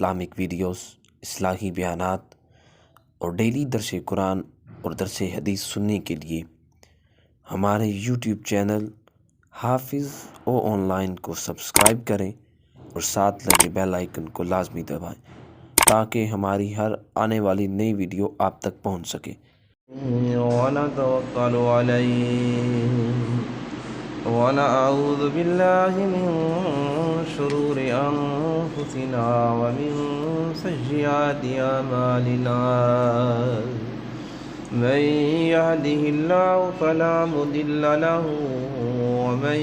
Islamic videos, اصلاحی بیانات اور ڈیلی درس قرآن اور درس حدیث سننے کے لیے ہمارے یوٹیوب چینل حافظ او آن لائن کو سبسکرائب کریں اور ساتھ لگے بیل آئیکن کو لازمی دبائیں تاکہ ہماری ہر آنے والی نئی ویڈیو آپ تک پہنچ سکے۔ ونتوکل علیہ ونعوذ باللہ من شرور انفسنا ومن سیئات اعمالنا من يهده الله فلا مضل له ومن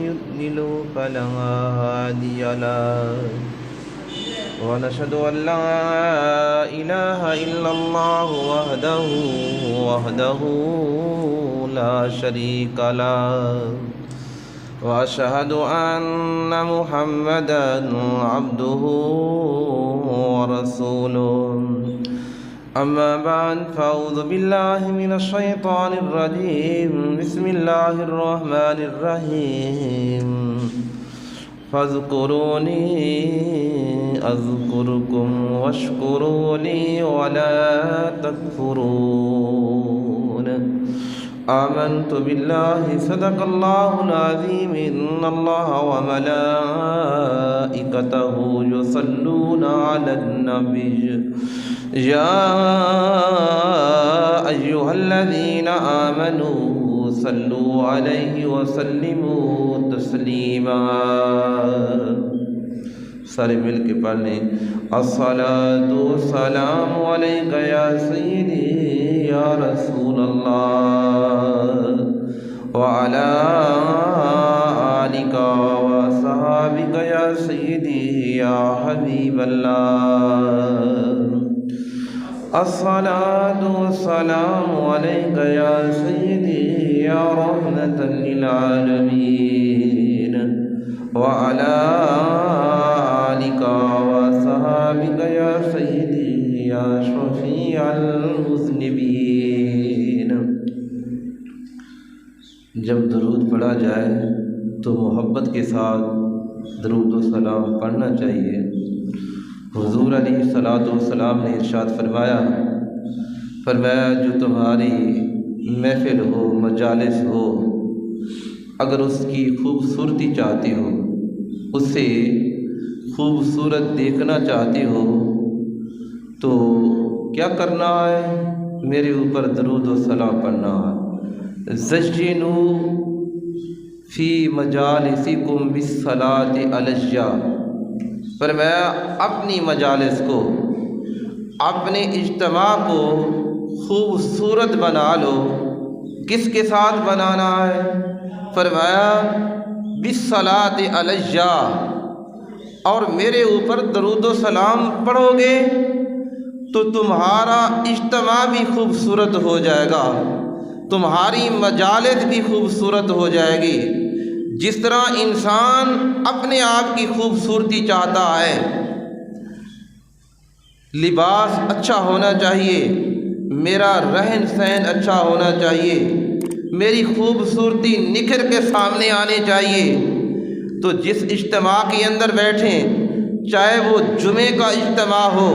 يضلل فلا هادي له ونشهد أن لا إله إلا الله وحده لا شريك له وأشهد أن محمدا عبده ورسوله أما بعد فأعوذ بالله من الشيطان الرجيم بسم الله الرحمن الرحيم فاذكروني أذكركم واشكروا لي ولا تكفرون آمنت بالله صدق الله العظيم إن الله وملائكته يصلون على النبي يا أيها الذين آمنوا صلوا عليه وسلموا تسلیما۔ سارے مل کے پڑھ لیں۔ الصلاۃ والسلام علیک یا سیدی یا رسول اللہ وعلی آلک وصحابک یا سیدی یا حبیب اللہ۔ الصلاۃ والسلام علیک یا سیدی یا رحمۃ للعالمین وعلی آلک وصحابک یا سیدی یا شفیع المذنبین۔ جب درود پڑھا جائے تو محبت کے ساتھ درود و سلام پڑھنا چاہیے۔ حضور علیہ الصلوۃ والسلام نے ارشاد فرمایا جو تمہاری محفل ہو، مجالس ہو، اگر اس کی خوبصورتی چاہتے ہو، اسے خوبصورت دیکھنا چاہتے ہو تو کیا کرنا ہے؟ میرے اوپر درود و سلام پڑھنا ہے۔ زینوا فی مجالسکم بالصلاۃ علیہ، فرمایا اپنی مجالس کو، اپنے اجتماع کو خوبصورت بنا لو۔ کس کے ساتھ بنانا ہے؟ فرمایا بالصلاۃ علیہ، اور میرے اوپر درود و سلام پڑھو گے تو تمہارا اجتماع بھی خوبصورت ہو جائے گا، تمہاری مجالس بھی خوبصورت ہو جائے گی۔ جس طرح انسان اپنے آپ کی خوبصورتی چاہتا ہے، لباس اچھا ہونا چاہیے، میرا رہن سہن اچھا ہونا چاہیے، میری خوبصورتی نکھر کے سامنے آنی چاہیے، تو جس اجتماع کے اندر بیٹھیں، چاہے وہ جمعے کا اجتماع ہو،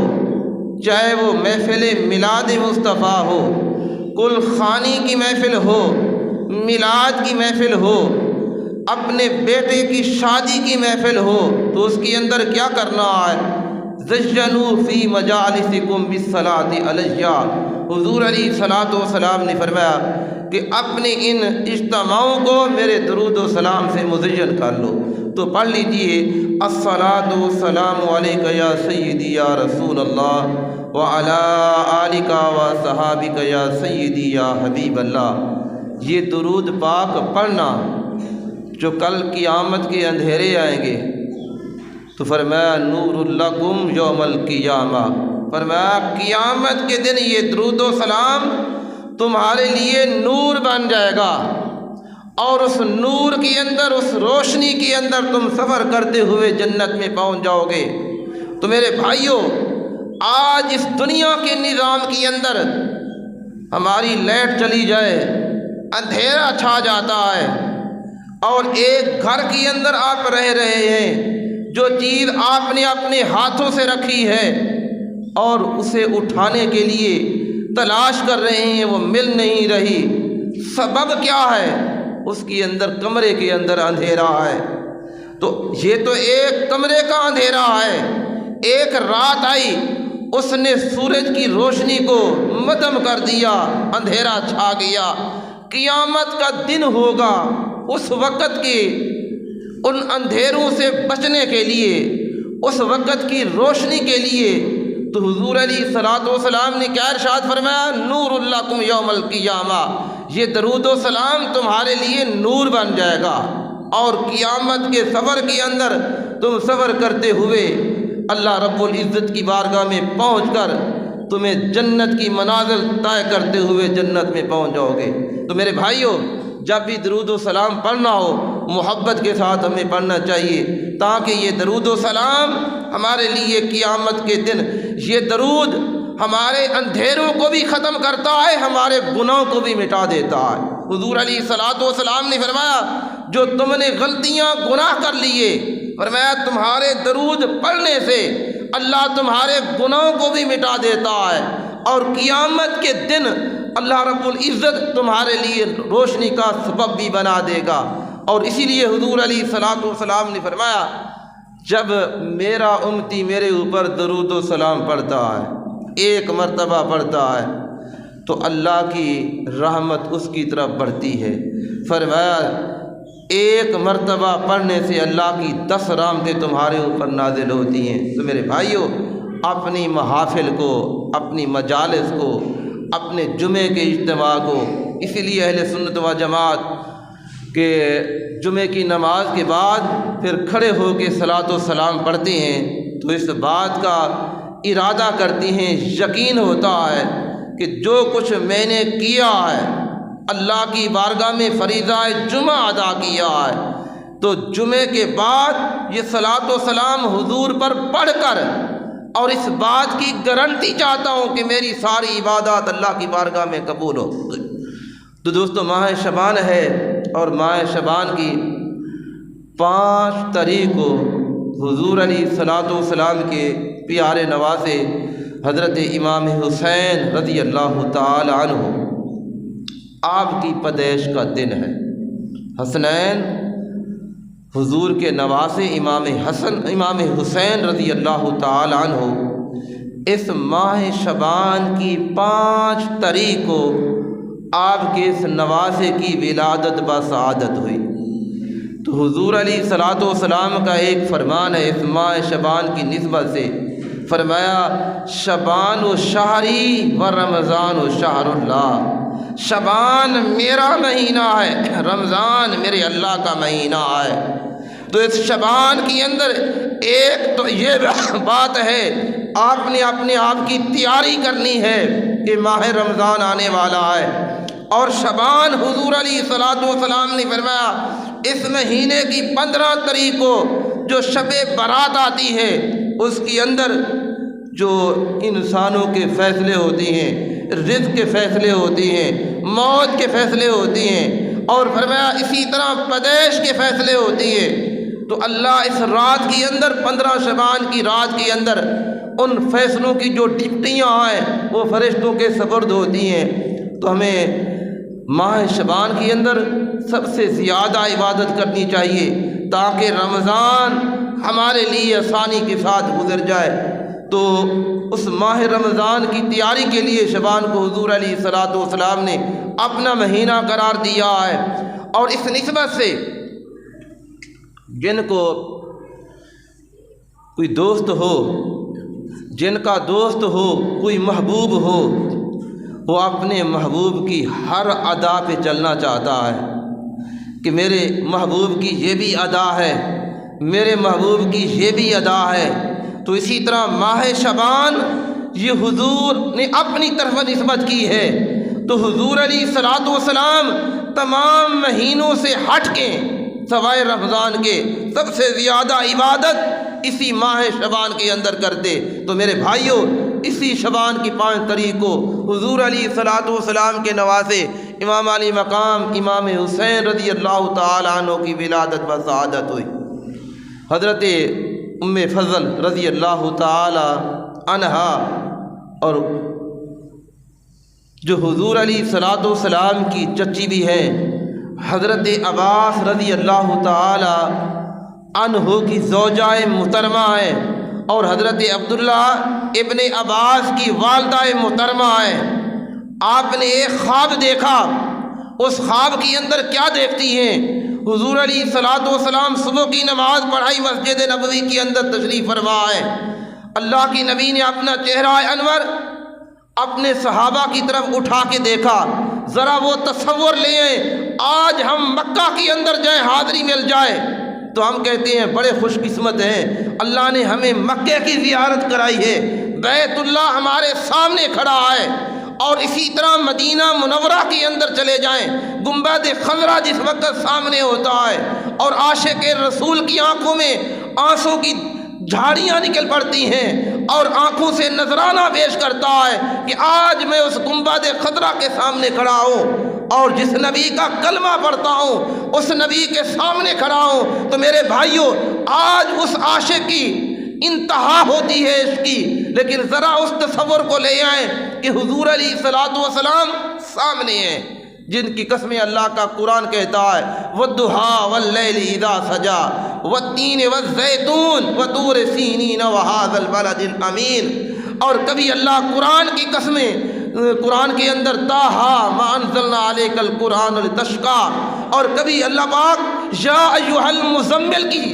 چاہے وہ محفل میلاد مصطفیٰ ہو، کل خوانی کی محفل ہو، میلاد کی محفل ہو، اپنے بیٹے کی شادی کی محفل ہو، تو اس کے اندر کیا کرنا ہے؟ زینوا فی مجالسکم بالصلاۃ علیہ۔ حضور علیہ الصلوۃ والسلام نے فرمایا کہ اپنے ان اجتماعوں کو میرے درود و سلام سے مزین کر لو۔ تو پڑھ لیجئے الصلاۃ والسلام علیک یا سیدی یا رسول اللہ وعلی آلک وصحابک یا سیدی یا حبیب اللہ۔ یہ درود پاک پڑھنا، جو کل قیامت کے اندھیرے آئیں گے تو فرمایا نور لکم یوم القیامہ، فرمایا قیامت کے دن یہ درود و سلام تمہارے لیے نور بن جائے گا، اور اس نور کے اندر، اس روشنی کے اندر تم سفر کرتے ہوئے جنت میں پہنچ جاؤ گے۔ تو میرے بھائیوں، آج اس دنیا کے نظام کے اندر ہماری لائٹ چلی جائے، اندھیرا چھا جاتا ہے، اور ایک گھر کے اندر آپ رہ رہے ہیں جو چیز آپ نے اپنے ہاتھوں سے رکھی ہے اور اسے اٹھانے کے لیے تلاش کر رہے ہیں وہ مل نہیں رہی، سبب کیا ہے؟ اس کے اندر کمرے کے اندر اندھیرا ہے۔ تو یہ تو ایک کمرے کا اندھیرا ہے۔ ایک رات آئی، اس نے سورج کی روشنی کو مدھم کر دیا، اندھیرا چھا گیا۔ قیامت کا دن ہوگا، اس وقت کے ان اندھیروں سے بچنے کے لیے، اس وقت کی روشنی کے لیے تو حضور علیہ الصلوۃ والسلام نے کیا ارشاد فرمایا؟ نور لکم یوم القیامہ، یہ درود و سلام تمہارے لیے نور بن جائے گا، اور قیامت کے سفر کے اندر تم سفر کرتے ہوئے اللہ رب العزت کی بارگاہ میں پہنچ کر تمہیں جنت کی منازل طے کرتے ہوئے جنت میں پہنچ جاؤ گے۔ تو میرے بھائیوں، جب بھی درود و سلام پڑھنا ہو محبت کے ساتھ ہمیں پڑھنا چاہیے، تاکہ یہ درود و سلام ہمارے لیے قیامت کے دن، یہ درود ہمارے اندھیروں کو بھی ختم کرتا ہے، ہمارے گناہوں کو بھی مٹا دیتا ہے۔ حضور علیہ الصلوۃ والسلام نے فرمایا جو تم نے غلطیاں گناہ کر لیے، فرمایا تمہارے درود پڑھنے سے اللہ تمہارے گناہوں کو بھی مٹا دیتا ہے، اور قیامت کے دن اللہ رب العزت تمہارے لیے روشنی کا سبب بھی بنا دے گا۔ اور اسی لیے حضور علیہ الصلوۃ والسلام نے فرمایا جب میرا امتی میرے اوپر درود و سلام پڑھتا ہے، ایک مرتبہ پڑھتا ہے، تو اللہ کی رحمت اس کی طرف بڑھتی ہے۔ فرمایا ایک مرتبہ پڑھنے سے اللہ کی 10 رحمتیں تمہارے اوپر نازل ہوتی ہیں۔ تو میرے بھائیوں، اپنی محافل کو، اپنی مجالس کو، اپنے جمعے کے اجتماع کو، اسی لیے اہل سنت و جماعت کہ جمعے کی نماز کے بعد پھر کھڑے ہو کے صلاۃ و سلام پڑھتے ہیں، تو اس بات کا ارادہ کرتی ہیں، یقین ہوتا ہے کہ جو کچھ میں نے کیا ہے، اللہ کی بارگاہ میں فریضہ جمعہ ادا کیا ہے، تو جمعے کے بعد یہ صلاۃ و سلام حضور پر پڑھ کر اور اس بات کی گارنٹی چاہتا ہوں کہ میری ساری عبادات اللہ کی بارگاہ میں قبول ہو۔ تو دوستو، ماہ شعبان ہے، اور ماہ شعبان کی 5 تاریخ کو حضور علیہ الصلوۃ والسلام کے پیارے نواسے حضرت امام حسین رضی اللہ تعالی عنہ آپ کی پیدائش کا دن ہے۔ حسنین حضور کے نواسے امام حسین رضی اللہ تعالی عنہ اس ماہ شعبان کی 5 تاریخ کو آپ کے اس نواسے کی ولادت بسعادت ہوئی۔ تو حضور علیہ الصلوۃ والسلام کا ایک فرمان ہے اس ماہ شعبان کی نسبت سے، فرمایا شعبان و شہری و رمضان و شہر اللہ، شعبان میرا مہینہ ہے، رمضان میرے اللہ کا مہینہ ہے۔ تو اس شعبان کے اندر ایک تو یہ بات ہے، آپ نے اپنے آپ کی تیاری کرنی ہے کہ ماہ رمضان آنے والا ہے، اور شعبان حضور علیہ الصلوۃ والسلام نے فرمایا اس مہینے کی 15 تاریخ کو جو شب برات آتی ہے، اس کے اندر جو انسانوں کے فیصلے ہوتے ہیں، رزق کے فیصلے ہوتے ہیں، موت کے فیصلے ہوتے ہیں، اور فرمایا اسی طرح پیدائش کے فیصلے ہوتے ہیں، تو اللہ اس رات کے اندر 15 شعبان کی رات کے اندر ان فیصلوں کی جو ڈپٹیاں ہیں وہ فرشتوں کے سپرد ہوتی ہیں۔ تو ہمیں ماہ شعبان کے اندر سب سے زیادہ عبادت کرنی چاہیے تاکہ رمضان ہمارے لیے آسانی کے ساتھ گزر جائے۔ تو اس ماہ رمضان کی تیاری کے لیے شعبان کو حضور علیہ الصلوۃ والسلام نے اپنا مہینہ قرار دیا ہے، اور اس نسبت سے جن کو کوئی دوست ہو، جن کا دوست ہو، کوئی محبوب ہو، وہ اپنے محبوب کی ہر ادا پہ چلنا چاہتا ہے کہ میرے محبوب کی یہ بھی ادا ہے، میرے محبوب کی یہ بھی ادا ہے۔ تو اسی طرح ماہ شعبان یہ حضور نے اپنی طرف نسبت کی ہے، تو حضور علیہ الصلوۃ والسلام تمام مہینوں سے ہٹ کے سوائے رمضان کے سب سے زیادہ عبادت اسی ماہ شعبان کے اندر کرتے۔ تو میرے بھائیوں، اسی شعبان کی 5 تاریخ کو حضور علیہ الصلوۃ والسلام کے نواسے امام علی مقام امام حسین رضی اللہ تعالی عنہ کی ولادت و سعادت ہوئی۔ حضرت ام فضل رضی اللہ تعالی عنہا اور جو حضور علیہ الصلوۃ والسلام کی چچی بھی ہیں حضرت عباس رضی اللہ تعالی عنہ کی زوجہ محترمہ ہیں اور حضرت عبداللہ ابن عباس کی والدہ محترمہ ہیں، آپ نے ایک خواب دیکھا۔ اس خواب کے اندر کیا دیکھتی ہیں؟ حضور علیہ الصلوۃ والسلام صبح کی نماز پڑھائی مسجد نبوی کے اندر تشریف فرما ہے۔ اللہ کی نبی نے اپنا چہرہ انور اپنے صحابہ کی طرف اٹھا کے دیکھا۔ ذرا وہ تصور لیں، آج ہم مکہ کے اندر جائیں، حاضری مل جائے تو ہم کہتے ہیں بڑے خوش قسمت ہیں، اللہ نے ہمیں مکے کی زیارت کرائی ہے، بیت اللہ ہمارے سامنے کھڑا ہے۔ اور اسی طرح مدینہ منورہ کے اندر چلے جائیں، گنبد خضرا جس وقت سامنے ہوتا ہے اور عاشق رسول کی آنکھوں میں آنسوں کی جھاڑیاں نکل پڑتی ہیں اور آنکھوں سے نذرانہ پیش کرتا ہے کہ آج میں اس گنبد خضرا کے سامنے کھڑا ہوں اور جس نبی کا کلمہ پڑھتا ہوں اس نبی کے سامنے کھڑا ہوں۔ تو میرے بھائیوں، آج اس عاشق کی انتہا ہوتی ہے عشق کی، لیکن ذرا اس تصور کو لے آئیں کہ حضور علیہ الصلوۃ والسلام سامنے ہیں، جن کی قسمیں اللہ کا قرآن کہتا ہے وَالضُّحَىٰ وَاللَّيْلِ إِذَا سَجَىٰ وَالتِّينِ وَالزَّيْتُونِ وَطُورِ سِينِينَ وَهَٰذَا الْبَلَدِ الْأَمِينِ۔ اور کبھی اللہ قرآن کی قسمیں قرآن کے اندر طٰہٰ مَا أَنزَلْنَا عَلَيْكَ الْقُرْآنَ لِتَشْقَىٰ، اور کبھی اللہ پاک یا ایھا المزمل کی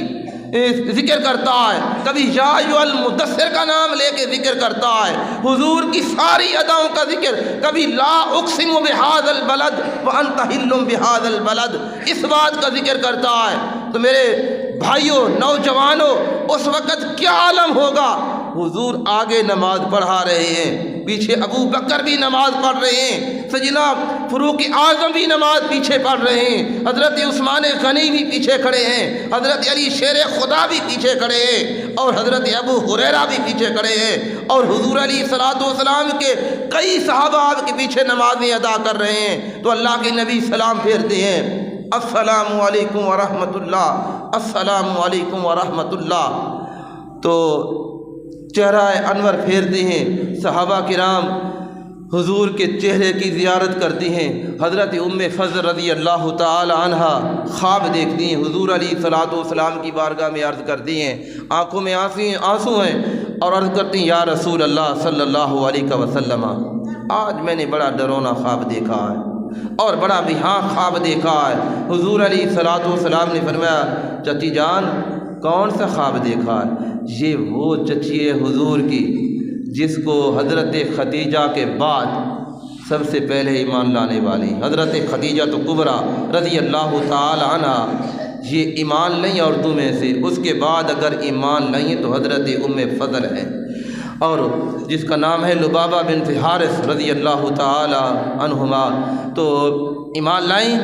ذکر کرتا ہے، کبھی یا ایھا المدثر کا نام لے کے ذکر کرتا ہے، حضور کی ساری اداؤں کا ذکر، کبھی لا اقسم بہذا البلد وانت حل بہذا البلد، اس بات کا ذکر کرتا ہے۔ تو میرے بھائیوں، نوجوانوں، اس وقت کیا عالم ہوگا؟ حضور آگے نماز پڑھا رہے ہیں، پیچھے ابو بکر بھی نماز پڑھ رہے ہیں، سیدنا فاروق اعظم بھی نماز پیچھے پڑھ رہے ہیں، حضرت عثمان غنی بھی پیچھے کھڑے ہیں، حضرت علی شیر خدا بھی پیچھے کھڑے ہیں، اور حضرت ابو ہریرہ بھی پیچھے کھڑے ہیں، اور حضور علیہ الصلوۃ والسلام کے کئی صحابہ آپ کے پیچھے نمازیں ادا کر رہے ہیں۔ تو اللہ کے نبی سلام پھیرتے ہیں، السلام علیکم ورحمۃ اللہ، السلام علیکم ورحمۃ اللہ۔ تو چہرہ انور پھیرتے ہیں، صحابہ کرام حضور کے چہرے کی زیارت کرتی ہیں۔ حضرت ام فضل رضی اللہ تعالی عنہا خواب دیکھتی ہیں، حضور علیہ الصلوۃ والسلام کی بارگاہ میں عرض کرتی ہیں، آنکھوں میں آنسو ہیں، اور عرض کرتی ہیں یا رسول اللہ صلی اللہ علیہ وسلم، آج میں نے بڑا ڈرونا خواب دیکھا ہے اور بڑا بھیانک خواب دیکھا ہے۔ حضور علیہ الصلوۃ والسلام نے فرمایا چچی جان کون سا خواب دیکھا ہے؟ یہ وہ چچی ہے حضور کی جس کو حضرت خدیجہ کے بعد سب سے پہلے ایمان لانے والی حضرت خدیجہ تو کبریٰ رضی اللہ تعالی عنہ، یہ ایمان لیں عورتوں میں سے، اس کے بعد اگر ایمان لیں تو حضرت ام فضل ہے، اور جس کا نام ہے لبابہ بنت حارث رضی اللہ تعالی عنہما، تو ایمان لائیں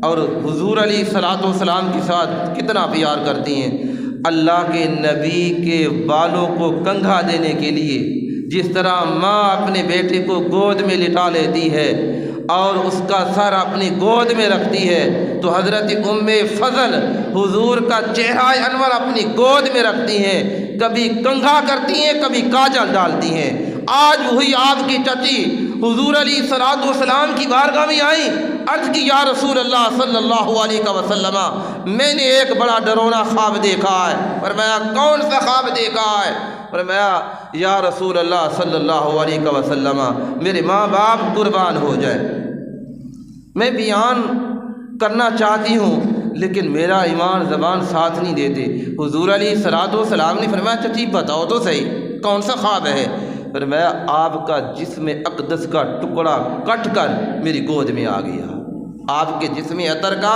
اور حضور علیہ الصلوۃ والسلام کے ساتھ کتنا پیار کرتی ہیں۔ اللہ کے نبی کے بالوں کو کنگھا دینے کے لیے جس طرح ماں اپنے بیٹے کو گود میں لٹا لیتی ہے اور اس کا سر اپنی گود میں رکھتی ہے، تو حضرت ام فضل حضور کا چہرہ انور اپنی گود میں رکھتی ہیں، کبھی کنگھا کرتی ہیں، کبھی کاجل ڈالتی ہیں۔ آج وہی آپ کی چچی حضور علیہ الصلوۃ والسلام کی بارگاہ میں آئیں، عرض کی یا رسول اللہ صلی اللہ علیہ وسلم، میں نے ایک بڑا ڈرونا خواب دیکھا ہے۔ فرمایا کون سا خواب دیکھا ہے؟ فرمایا یا رسول اللہ صلی اللہ علیہ وسلم، میرے ماں باپ قربان ہو جائیں، میں بیان کرنا چاہتی ہوں لیکن میرا ایمان زبان ساتھ نہیں دیتے۔ حضور علیہ الصلوۃ والسلام نے فرمایا چچی بتاؤ تو صحیح کون سا خواب ہے؟ فرمایا آپ کا جسم اقدس کا ٹکڑا کٹ کر میری گود میں آ گیا، آپ کے جسم اطہر کا،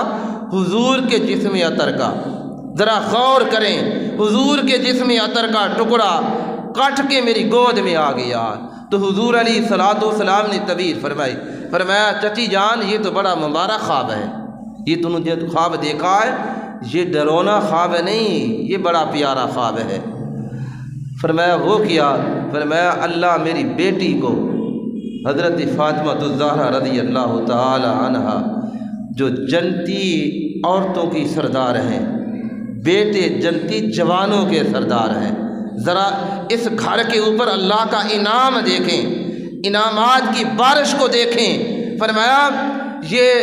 حضور کے جسم اطہر کا، ذرا غور کریں، حضور کے جسم اطہر کا ٹکڑا کٹ کے میری گود میں آ گیا۔ تو حضور علیہ الصلوۃ والسلام نے تعبیر فرمائی، فرمایا چچی جان یہ تو بڑا مبارک خواب ہے، یہ تم نے جو خواب دیکھا ہے یہ ڈرونا خواب نہیں، یہ بڑا پیارا خواب ہے۔ فرمایا وہ کیا؟ فرمایا اللہ میری بیٹی کو حضرت فاطمہ الزہرا رضی اللہ تعالی عنہا جو جنتی عورتوں کی سردار ہیں، بیٹے جنتی جوانوں کے سردار ہیں۔ ذرا اس گھر کے اوپر اللہ کا انعام دیکھیں، انعامات کی بارش کو دیکھیں۔ فرمایا یہ